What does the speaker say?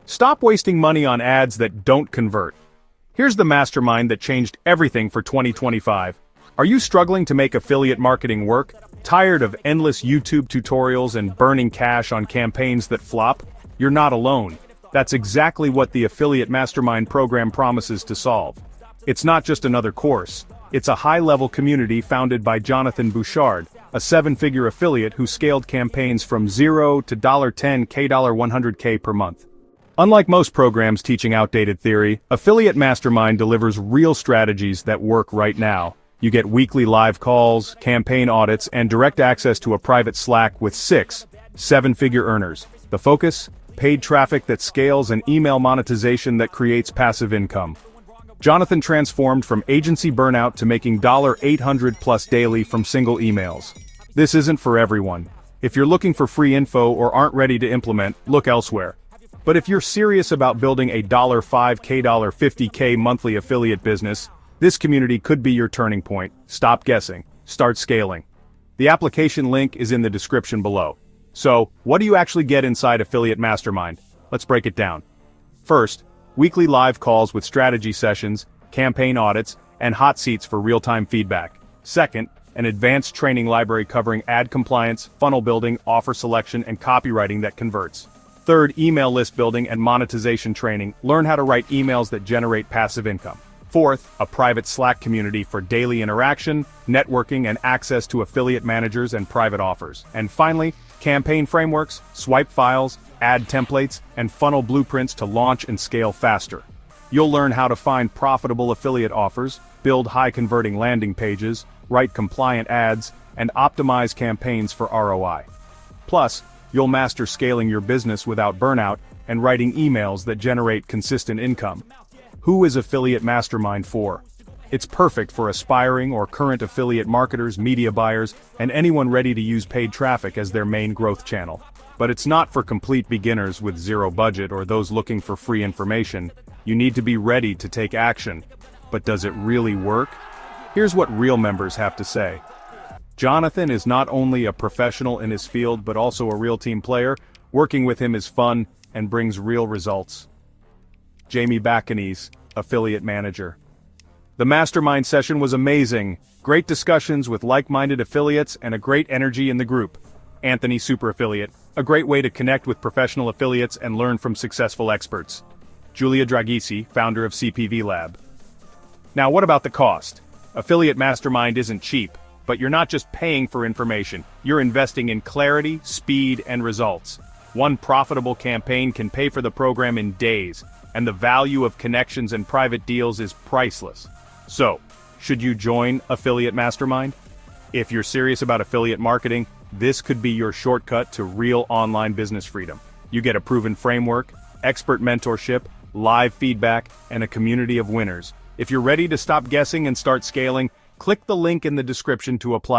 Stop wasting money on ads that don't convert. Here's the mastermind that changed everything for 2025. Are you struggling to make affiliate marketing work? Tired of endless YouTube tutorials and burning cash on campaigns that flop? You're not alone. That's exactly what the Affiliate Mastermind program promises to solve. It's not just another course. It's a high-level community founded by Jonathan Bouchard, a seven-figure affiliate who scaled campaigns from $0 to $10K, $100K per month. Unlike most programs teaching outdated theory, Affiliate Mastermind delivers real strategies that work right now. You get weekly live calls, campaign audits, and direct access to a private Slack with 6 seven-figure earners. The focus? Paid traffic that scales and email monetization that creates passive income. Jonathan transformed from agency burnout to making $800 plus daily from single emails. This isn't for everyone. If you're looking for free info or aren't ready to implement, look elsewhere. But if you're serious about building a $5K, $50K monthly affiliate business, this community could be your turning point. Stop guessing. Start scaling. The application link is in the description below. So, what do you actually get inside Affiliate Mastermind? Let's break it down. First, weekly live calls with strategy sessions, campaign audits, and hot seats for real-time feedback. Second, an advanced training library covering ad compliance, funnel building, offer selection, and copywriting that converts. Third, email list building and monetization training. Learn how to write emails that generate passive income. Fourth, a private Slack community for daily interaction, networking, and access to affiliate managers and private offers. And finally, campaign frameworks, swipe files, ad templates, and funnel blueprints to launch and scale faster. You'll learn how to find profitable affiliate offers, build high-converting landing pages, write compliant ads, and optimize campaigns for ROI. Plus, you'll master scaling your business without burnout and writing emails that generate consistent income. Who is Affiliate Mastermind for? It's perfect for aspiring or current affiliate marketers, media buyers, and anyone ready to use paid traffic as their main growth channel. But it's not for complete beginners with zero budget or those looking for free information. You need to be ready to take action. But does it really work? Here's what real members have to say. Jonathan is not only a professional in his field but also a real team player. Working with him is fun and brings real results. Jamie Baccanese, Affiliate Manager. The mastermind session was amazing. Great discussions with like-minded affiliates and a great energy in the group. Anthony, Super Affiliate. A great way to connect with professional affiliates and learn from successful experts. Julia Dragisi, founder of CPV Lab. Now what about the cost? Affiliate Mastermind isn't cheap. But you're not just paying for information, you're investing in clarity, speed, and results. One profitable campaign can pay for the program in days, and the value of connections and private deals is priceless. So, should you join Affiliate Mastermind? If you're serious about affiliate marketing, this could be your shortcut to real online business freedom. You get a proven framework, expert mentorship, live feedback, and a community of winners. If you're ready to stop guessing and start scaling, click the link in the description to apply.